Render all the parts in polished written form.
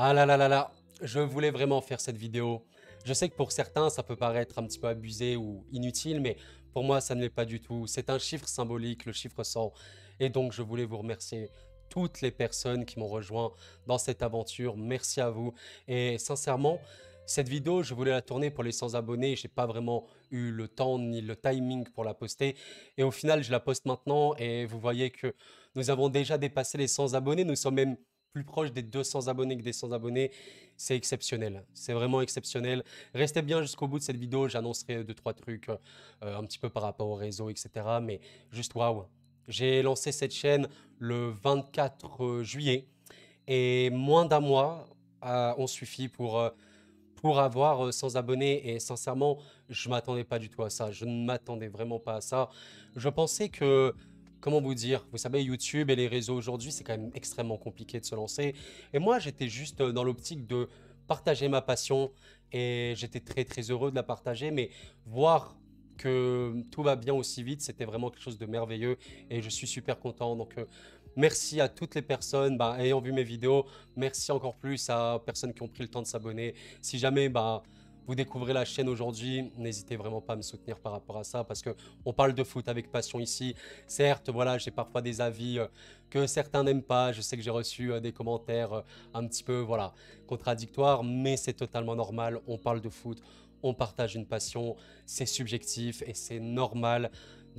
Ah là là là là, je voulais vraiment faire cette vidéo. Je sais que pour certains, ça peut paraître un petit peu abusé ou inutile, mais pour moi, ça ne l'est pas du tout. C'est un chiffre symbolique, le chiffre 100. Et donc, je voulais vous remercier toutes les personnes qui m'ont rejoint dans cette aventure. Merci à vous. Et sincèrement, cette vidéo, je voulais la tourner pour les 100 abonnés. J'ai pas vraiment eu le temps ni le timing pour la poster. Et au final, je la poste maintenant et vous voyez que nous avons déjà dépassé les 100 abonnés. Nous sommes même plus proche des 200 abonnés que des 100 abonnés. C'est exceptionnel. C'est vraiment exceptionnel. Restez bien jusqu'au bout de cette vidéo. J'annoncerai deux, trois trucs un petit peu par rapport au réseau, etc. Mais juste waouh. J'ai lancé cette chaîne le 24 juillet et moins d'un mois ont suffi pour avoir 100 abonnés. Et sincèrement, je m'attendais pas du tout à ça. Je ne m'attendais vraiment pas à ça. Je pensais que, comment vous dire, vous savez, YouTube et les réseaux aujourd'hui, c'est quand même extrêmement compliqué de se lancer. Et moi, j'étais juste dans l'optique de partager ma passion et j'étais très très heureux de la partager. Mais voir que tout va bien aussi vite, c'était vraiment quelque chose de merveilleux et je suis super content. Donc, merci à toutes les personnes ayant vu mes vidéos. Merci encore plus aux personnes qui ont pris le temps de s'abonner. Si jamais vous découvrez la chaîne aujourd'hui, n'hésitez vraiment pas à me soutenir par rapport à ça parce que on parle de foot avec passion ici. Certes, voilà, j'ai parfois des avis que certains n'aiment pas. Je sais que j'ai reçu des commentaires un petit peu voilà, contradictoires, mais c'est totalement normal. On parle de foot, on partage une passion, c'est subjectif et c'est normal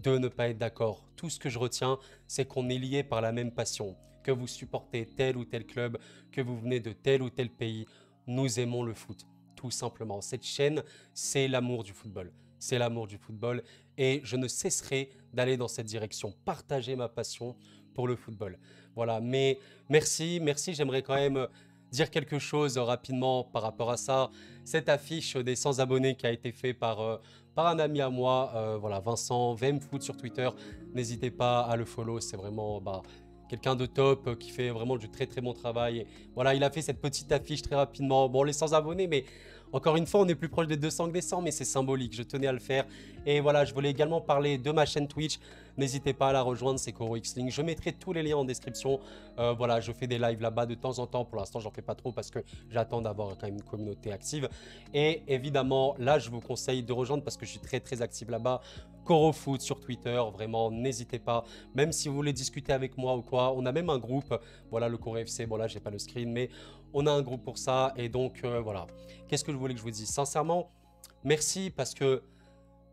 de ne pas être d'accord. Tout ce que je retiens, c'est qu'on est lié par la même passion. Que vous supportez tel ou tel club, que vous venez de tel ou tel pays, nous aimons le foot, tout simplement. Cette chaîne, c'est l'amour du football. C'est l'amour du football et je ne cesserai d'aller dans cette direction, partager ma passion pour le football. Voilà, mais merci, merci, j'aimerais quand même dire quelque chose rapidement par rapport à ça. Cette affiche des 100 abonnés qui a été faite par un ami à moi, voilà, Vincent, Foot sur Twitter. N'hésitez pas à le follow, c'est vraiment quelqu'un de top qui fait vraiment du très très bon travail. Et voilà, il a fait cette petite affiche très rapidement. Bon, les 100 abonnés, mais encore une fois, on est plus proche des 200 que des 100, mais c'est symbolique, je tenais à le faire. Et voilà, je voulais également parler de ma chaîne Twitch. N'hésitez pas à la rejoindre, c'est CoroXling. Je mettrai tous les liens en description. Voilà, je fais des lives là-bas de temps en temps. Pour l'instant, j'en fais pas trop parce que j'attends d'avoir quand même une communauté active. Et évidemment, là, je vous conseille de rejoindre parce que je suis très très actif là-bas. CoroFoot sur Twitter, vraiment, n'hésitez pas. Même si vous voulez discuter avec moi ou quoi, on a même un groupe. Voilà, le Coro FC. Bon, là, j'ai pas le screen, mais on a un groupe pour ça. Et donc, voilà. Qu'est-ce que je voulais que je vous dise? Sincèrement, merci parce que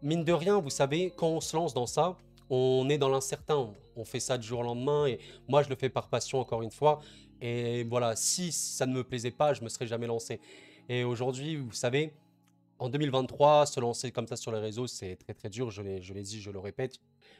mine de rien, vous savez, quand on se lance dans ça, on est dans l'incertain. On fait ça du jour au lendemain et moi, je le fais par passion encore une fois. Et voilà, si ça ne me plaisait pas, je me serais jamais lancé. Et aujourd'hui, vous savez, en 2023, se lancer comme ça sur les réseaux, c'est très très dur, je l'ai dit, je le répète.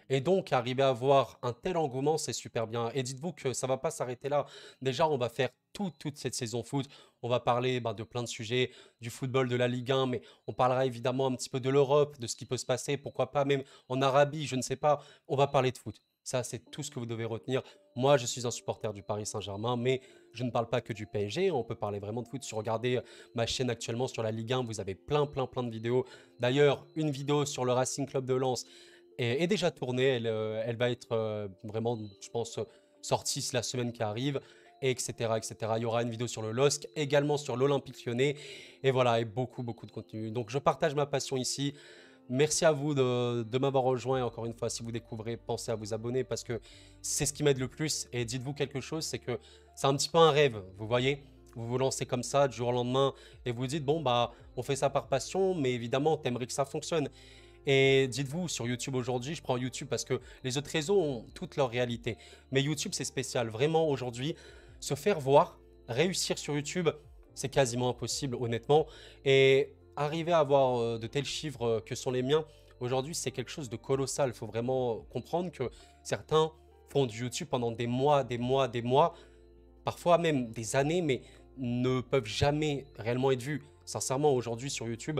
Et donc, arriver à avoir un tel engouement, c'est super bien. Et dites-vous que ça va pas s'arrêter là. Déjà, on va faire toute cette saison foot. On va parler de plein de sujets, du football, de la Ligue 1, mais on parlera évidemment un petit peu de l'Europe, de ce qui peut se passer, pourquoi pas même en Arabie, je ne sais pas. On va parler de foot. Ça, c'est tout ce que vous devez retenir. Moi, je suis un supporter du Paris Saint-Germain, mais je ne parle pas que du PSG. On peut parler vraiment de foot. Si vous regardez ma chaîne actuellement sur la Ligue 1, vous avez plein de vidéos. D'ailleurs, une vidéo sur le Racing Club de Lens est déjà tournée. Elle va être vraiment, je pense, sortie la semaine qui arrive, et etc., etc. Il y aura une vidéo sur le LOSC, également sur l'Olympique Lyonnais, et voilà, et beaucoup de contenu. Donc, je partage ma passion ici. Merci à vous de m'avoir rejoint. Et encore une fois, si vous découvrez, pensez à vous abonner parce que c'est ce qui m'aide le plus. Et dites-vous quelque chose, c'est que c'est un petit peu un rêve, vous voyez? Vous vous lancez comme ça du jour au lendemain et vous dites, bon, on fait ça par passion, mais évidemment, t'aimerais que ça fonctionne. Et dites-vous, sur YouTube aujourd'hui, je prends YouTube parce que les autres réseaux ont toute leur réalité. Mais YouTube, c'est spécial. Vraiment, aujourd'hui, se faire voir, réussir sur YouTube, c'est quasiment impossible, honnêtement. Et arriver à avoir de tels chiffres que sont les miens, aujourd'hui, c'est quelque chose de colossal. Il faut vraiment comprendre que certains font du YouTube pendant des mois, parfois même des années, mais ne peuvent jamais réellement être vus. Sincèrement, aujourd'hui sur YouTube,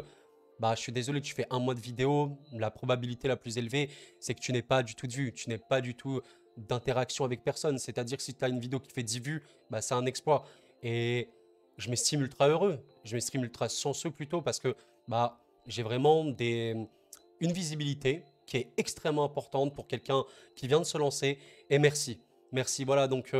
je suis désolé, tu fais un mois de vidéo, la probabilité la plus élevée, c'est que tu n'es pas du tout de vues, tu n'es pas du tout d'interaction avec personne. C'est-à-dire que si tu as une vidéo qui fait 10 vues, c'est un exploit. Et je m'estime ultra heureux, je m'estime ultra chanceux plutôt parce que j'ai vraiment une visibilité qui est extrêmement importante pour quelqu'un qui vient de se lancer. Et merci. Merci, voilà, donc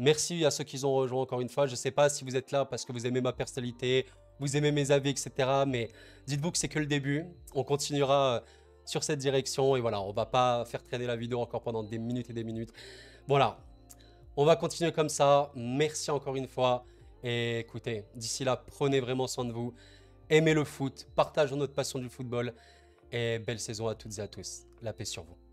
Merci à ceux qui ont rejoint encore une fois. Je ne sais pas si vous êtes là parce que vous aimez ma personnalité, vous aimez mes avis, etc. Mais dites-vous que c'est que le début. On continuera sur cette direction et voilà, on va pas faire traîner la vidéo encore pendant des minutes et des minutes. Voilà, on va continuer comme ça. Merci encore une fois. Et écoutez, d'ici là, prenez vraiment soin de vous. Aimez le foot, partageons notre passion du football. Et belle saison à toutes et à tous. La paix sur vous.